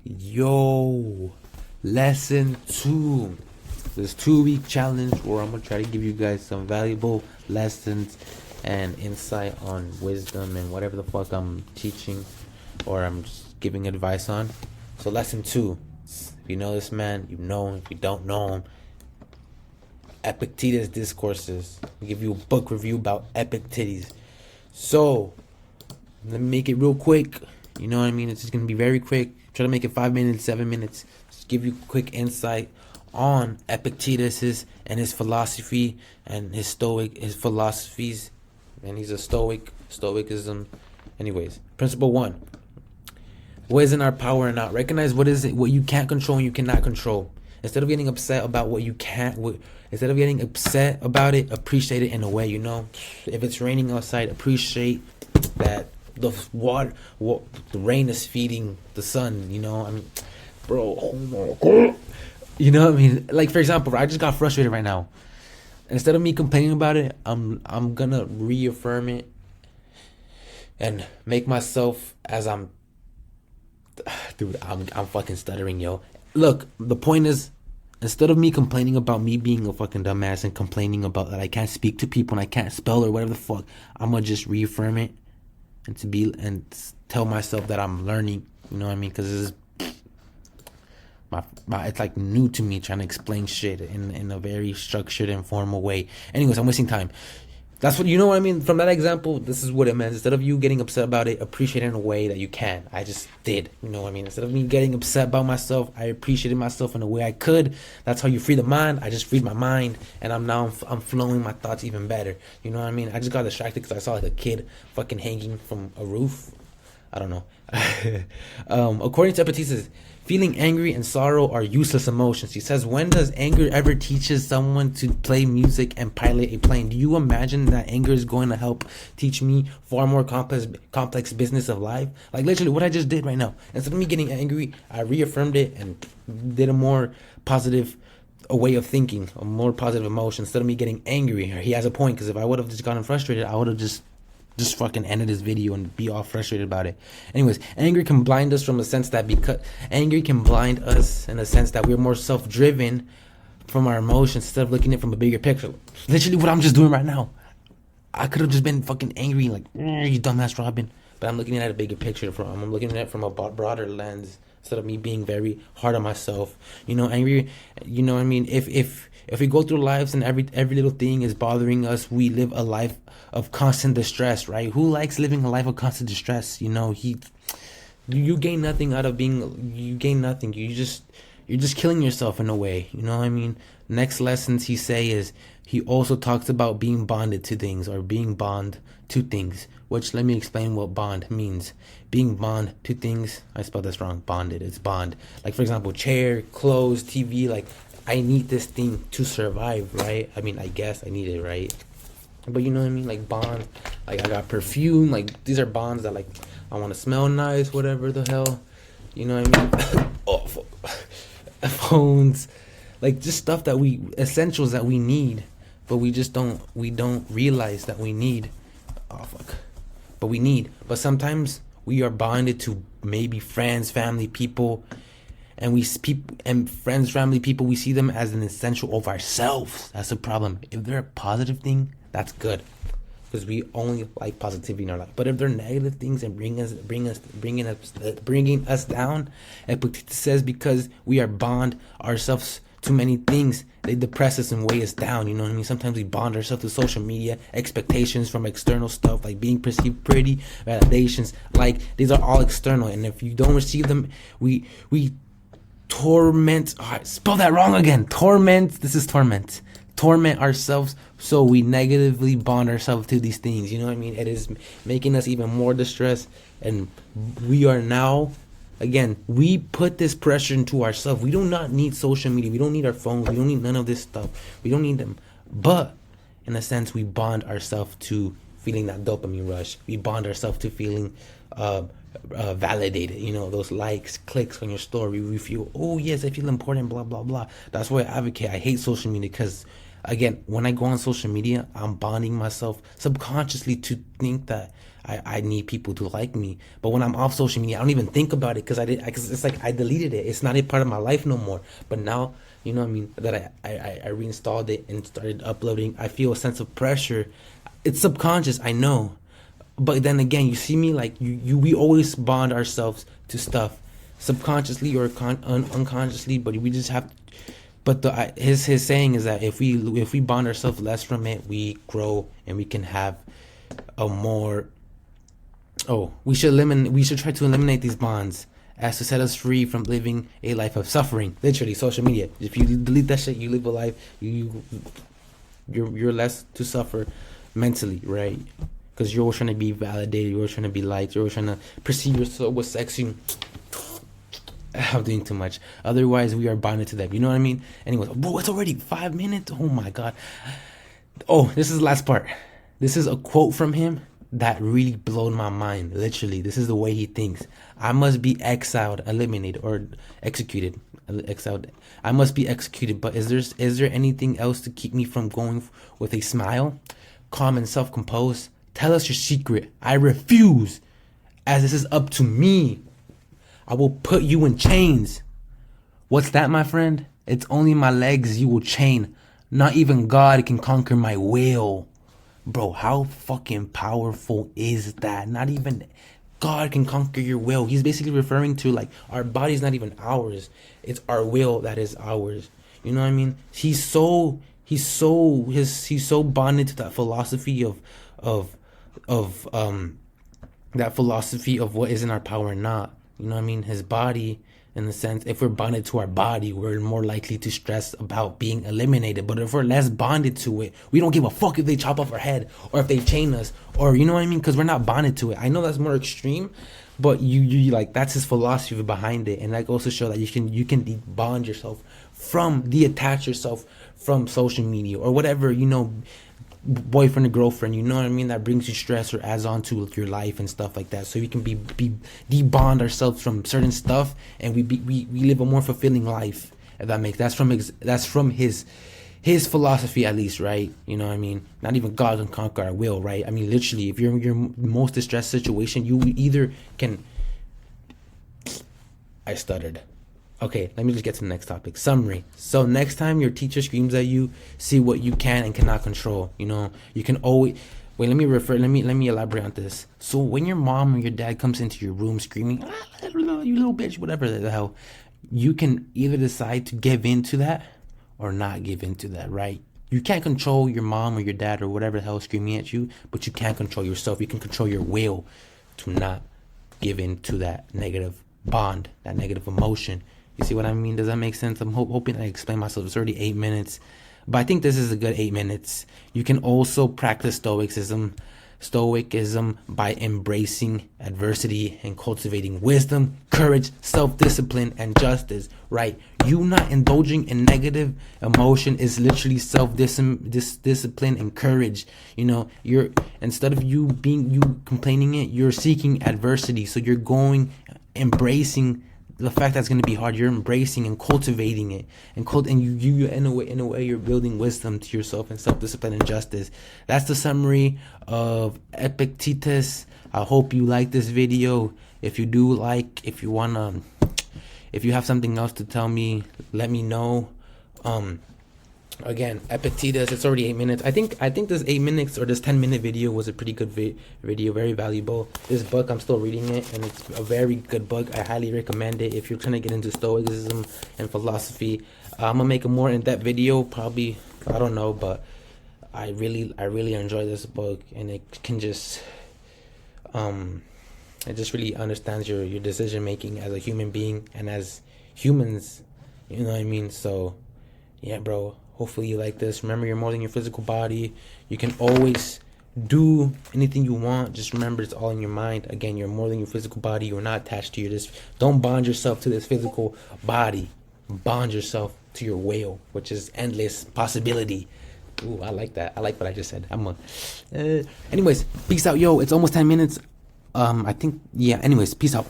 Yo, lesson 2. This 2-week challenge where I'm gonna try to give you guys some valuable lessons and insight on wisdom and whatever the fuck I'm teaching or I'm just giving advice on. So lesson 2. If you know this man, you know him. If you don't know him, Epictetus Discourses. I'll give you a book review about Epictetus. So let me make it real quick. You know what I mean? It's just gonna be very quick. Try to make it 5 minutes, 7 minutes. Just give you quick insight on Epictetus and his philosophy and his philosophies. And he's a stoicism. Anyways, principle 1. What is in our power and not? Recognize what you can't control and you cannot control. Instead of getting upset about what you can't, instead of getting upset about it, appreciate it in a way, you know. If it's raining outside, appreciate that the water, the rain is feeding the sun, you know. I mean, bro, oh my God. You know what I mean? Like, for example, I just got frustrated right now. Instead of me complaining about it, I'm gonna reaffirm it and make myself as I'm fucking stuttering, yo. Look, the point is, instead of me complaining about me being a fucking dumbass and complaining about that I can't speak to people and I can't spell or whatever the fuck, I'm gonna just reaffirm it and tell myself that I'm learning. You know what I mean? Because this is it's like new to me trying to explain shit in a very structured and formal way. Anyways, I'm wasting time. That's what, you know what I mean? From that example, this is what it meant. Instead of you getting upset about it, appreciate it in a way that you can. I just did. You know what I mean? Instead of me getting upset about myself, I appreciated myself in a way I could. That's how you free the mind. I just freed my mind, and I'm flowing my thoughts even better. You know what I mean? I just got distracted because I saw like a kid fucking hanging from a roof. I don't know. According to Epictetus, feeling angry and sorrow are useless emotions. He says, when does anger ever teaches someone to play music and pilot a plane? Do you imagine that anger is going to help teach me far more complex business of life? Like literally what I just did right now. Instead of me getting angry, I reaffirmed it and did a more positive way of thinking, a more positive emotion. Instead of me getting angry, he has a point, because if I would have just gotten frustrated, I would have just fucking ended this video and be all frustrated about it. Anyways, anger can blind us from a sense that we're more self-driven from our emotions instead of looking at it from a bigger picture. Literally what I'm just doing right now. I could have just been fucking angry like, you dumbass Robin. But I'm looking at a bigger picture. I'm looking at it from a broader lens instead of me being very hard on myself. You know, angry, you know what I mean? If we go through lives and every little thing is bothering us, we live a life of constant distress, right? Who likes living a life of constant distress? You know, you gain nothing out of you gain nothing. You're just killing yourself in a way. You know what I mean? Next lessons he also talks about being bonded to things, or being bond to things, which let me explain what bond means. Being bond to things, I spelled this wrong, bonded, it's bond. Like for example, chair, clothes, TV, like I need this thing to survive, right? I mean, I guess I need it, right? But you know what I mean? Like bond, like I got perfume, like these are bonds that like I want to smell nice, whatever the hell. You know what I mean? Oh, phones, like just stuff that essentials that we need, but we don't realize that we need. Oh fuck. But we need. But sometimes we are bonded to maybe friends, family, people, and we see them as an essential of ourselves. That's a problem. If they're a positive thing, that's good, because we only like positivity in our life. But if they're negative things and bringing us down, Epictetus says, because we are bond ourselves to many things, they depress us and weigh us down. You know what I mean? Sometimes we bond ourselves to social media, expectations from external stuff, like being perceived pretty, validations. Like these are all external, and if you don't receive them, we torment. Oh, I spelled that wrong again. Torment. This is torment. Torment ourselves, so we negatively bond ourselves to these things. You know what I mean? It is making us even more distressed, and we are now, again, we put this pressure into ourselves. We do not need social media. We don't need our phones. We don't need none of this stuff. We don't need them. But in a sense, we bond ourselves to feeling that dopamine rush. We bond ourselves to feeling validated. You know, those likes, clicks on your story. We feel, oh yes, I feel important, blah blah blah. That's why I advocate. I hate social media, because Again, when I go on social media, I'm bonding myself subconsciously to think that I need people to like me. But when I'm off social media, I don't even think about it, because cause it's like I deleted it. It's not a part of my life no more. But now, you know what I mean, that I reinstalled it and started uploading, I feel a sense of pressure. It's subconscious, I know. But then again, you see me, like, we always bond ourselves to stuff, subconsciously or unconsciously, but we just have. But his saying is that if we bond ourselves less from it, we grow and we can have a more. Oh, we should try to eliminate these bonds as to set us free from living a life of suffering. Literally, social media. If you delete that shit, you live a life. You're less to suffer mentally, right? Because you're always trying to be validated, you're always trying to be liked, you're always trying to perceive yourself as sexy. I'm doing too much. Otherwise, we are bonded to them. You know what I mean? Anyways, bro, it's already 5 minutes. Oh my god. Oh, this is the last part. This is a quote from him that really blew my mind. Literally, this is the way he thinks. I must be exiled, eliminated, or executed. Exiled. I must be executed. But is there anything else to keep me from going with a smile, calm and self-composed? Tell us your secret. I refuse, as this is up to me. I will put you in chains. What's that, my friend? It's only my legs you will chain. Not even God can conquer my will. Bro, how fucking powerful is that? Not even God can conquer your will. He's basically referring to, like, our body's not even ours. It's our will that is ours. You know what I mean? He's so bonded to that philosophy of that philosophy of what is in our power and not. You know what I mean? His body, in the sense, if we're bonded to our body, we're more likely to stress about being eliminated. But if we're less bonded to it, we don't give a fuck if they chop off our head or if they chain us, or, you know what I mean? Because we're not bonded to it. I know that's more extreme, but you like, that's his philosophy behind it. And that goes to show that you can bond yourself detach yourself from social media or whatever, you know, boyfriend or girlfriend, you know what I mean, that brings you stress or adds on to your life and stuff like that. So we can be debond ourselves from certain stuff, and we live a more fulfilling life. If that makes that's from his philosophy, at least, right? You know what I mean? Not even God can conquer our will, right? I mean, literally, if you're in your most distressed situation, you either can. I stuttered. Okay, let me just get to the next topic. Summary. So next time your teacher screams at you, see what you can and cannot control. You know, you can always wait. Let me elaborate on this. So when your mom or your dad comes into your room screaming, "You little bitch," whatever the hell, you can either decide to give in to that or not give in to that, right? You can't control your mom or your dad or whatever the hell is screaming at you, but you can control yourself. You can control your will to not give in to that negative bond, that negative emotion. You see what I mean? Does that make sense? I'm hoping I explain myself. It's already 8 minutes, but I think this is a good 8 minutes. You can also practice stoicism by embracing adversity and cultivating wisdom, courage, self-discipline, and justice, right? You not indulging in negative emotion is literally self-discipline and courage. You know, you're, instead of you complaining it, you're seeking adversity. So you're embracing the fact that's going to be hard. You're embracing and cultivating it, and you in a way you're building wisdom to yourself and self-discipline and justice. That's the summary of Epictetus. I hope you like this video. If you do, if you have something else to tell me, let me know. Again, Epictetus. It's already 8 minutes. I think this 8 minutes or this 10-minute video was a pretty good video, very valuable. This book, I'm still reading it, and it's a very good book. I highly recommend it if you're trying to get into stoicism and philosophy. I'm gonna make a more in-depth video, probably. I don't know, but I really enjoy this book, and it can just it just really understands your decision making as a human being and as humans. You know what I mean? So yeah, bro. Hopefully you like this. Remember, you're more than your physical body. You can always do anything you want. Just remember, it's all in your mind. Again, you're more than your physical body. You're not attached to don't bond yourself to this physical body. Bond yourself to your will, which is endless possibility. Ooh, I like that. I like what I just said. Anyways, peace out, yo. It's almost 10 minutes. I think, yeah. Anyways, peace out.